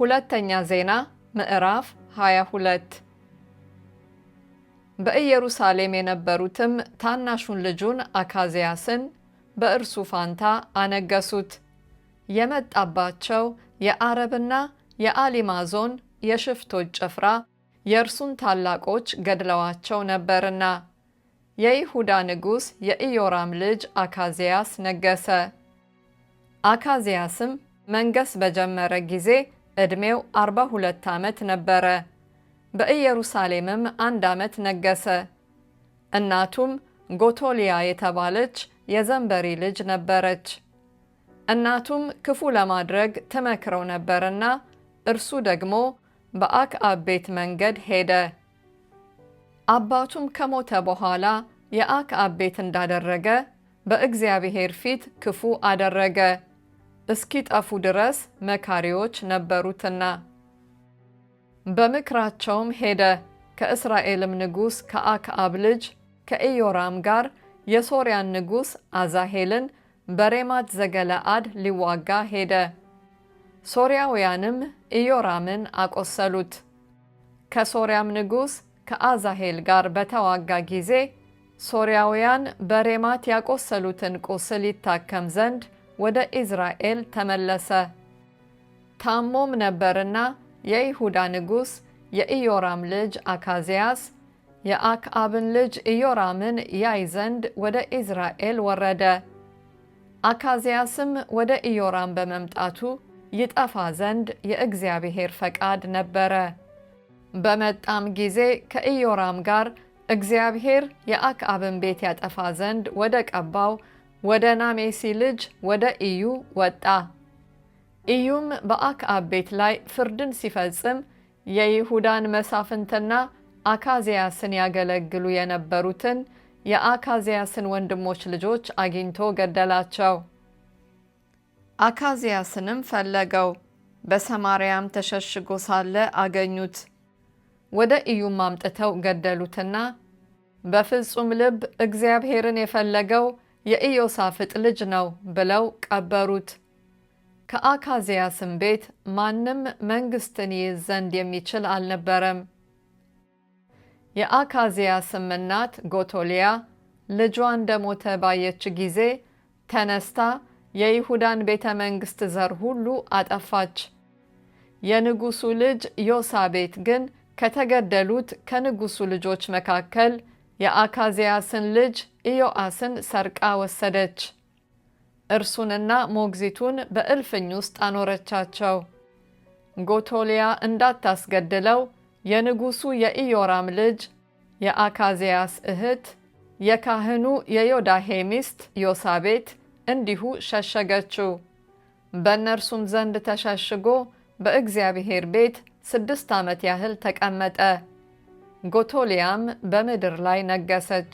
ሁለተኛ ዜና ምዕራፍ 22 በኢየሩሳሌም የነበሩትም ታናሹን ልጁን አካዝያስን በእርሱ ፋንታ አነገሱት። የመጣባቸው የአረብና የአሊማዞን የሽፍቶች ጭፍራ የእርሱን ታላቆች ገድለዋቸው ነበርና። የይሁዳ ንጉሥ የኢዮራም ልጅ አካዝያስ ነገሰ። አካዝያስም መንገስ በጀመረ ጊዜ ዕድሜው 42 ዓመት ነበረ። በኢየሩሳሌምም 1 ዓመት ነገሰ። እናቱም ጎቶልያ የተባለች የዘንበሪ ልጅ ነበረች። እናቱም ክፉ ለማድረግ ትመክረው ነበርና እርሱ ደግሞ በአክዓብ ቤት መንገድ ሄደ። አባቱም ከሞተ በኋላ የአክዓብ ቤት እንዳደረገ በእግዚአብሔር ፊት ክፉ አደረገ፣ እስኪጠፉ ድረስ መካሪዎች ነበሩትና። በምክራቸውም ሄደ። ከእስራኤልም ንጉሥ ከአክዓብ ልጅ ከኢዮራም ጋር የሶርያን ንጉሥ አዛሄልን በሬማት ዘገለአድ ሊዋጋ ሄደ። ሶርያውያንም ኢዮራምን አቆሰሉት። ከሶርያም ንጉሥ ከአዛሄል ጋር በተዋጋ ጊዜ ሶርያውያን በሬማት ያቆሰሉትን ቁስል ይታከም ዘንድ ወደ ኢዝራኤል ተመለሰ። ታሞም ነበርና የይሁዳ ንጉሥ የኢዮራም ልጅ አካዝያስ የአክዓብን ልጅ ኢዮራምን ያይ ዘንድ ወደ ኢዝራኤል ወረደ። አካዝያስም ወደ ኢዮራም በመምጣቱ ይጠፋ ዘንድ የእግዚአብሔር ፈቃድ ነበረ። በመጣም ጊዜ ከኢዮራም ጋር እግዚአብሔር የአክዓብን ቤት ያጠፋ ዘንድ ወደ ቀባው ወደ ናሜሲ ልጅ ወደ ኢዩ ወጣ። ኢዩም በአክዓብ ቤት ላይ ፍርድን ሲፈጽም የይሁዳን መሳፍንትና አካዝያስን ያገለግሉ የነበሩትን የአካዝያስን ወንድሞች ልጆች አግኝቶ ገደላቸው። አካዝያስንም ፈለገው፣ በሰማርያም ተሸሽጎ ሳለ አገኙት። ወደ ኢዩም አምጥተው ገደሉትና በፍጹም ልብ እግዚአብሔርን የፈለገው የኢዮሳፍጥ ልጅ ነው ብለው ቀበሩት። ከአካዝያስም ቤት ማንም መንግሥትን ይይዝ ዘንድ የሚችል አልነበረም። የአካዝያስም እናት ጎቶልያ ልጇ እንደሞተ ባየች ጊዜ ተነስታ የይሁዳን ቤተ መንግሥት ዘር ሁሉ አጠፋች። የንጉሡ ልጅ ዮሳቤት ግን ከተገደሉት ከንጉሡ ልጆች መካከል የአካዝያስን ልጅ ኢዮአስን ሰርቃ ወሰደች። እርሱንና ሞግዚቱን በእልፍኝ ውስጥ አኖረቻቸው። ጎቶልያ እንዳታስገድለው የንጉሡ የኢዮራም ልጅ የአካዝያስ እህት የካህኑ የዮዳሄ ሚስት ዮሳቤት እንዲሁ ሸሸገችው። በእነርሱም ዘንድ ተሸሽጎ በእግዚአብሔር ቤት 6 ዓመት ያህል ተቀመጠ። ጎቶልያም በምድር ላይ ነገሰች።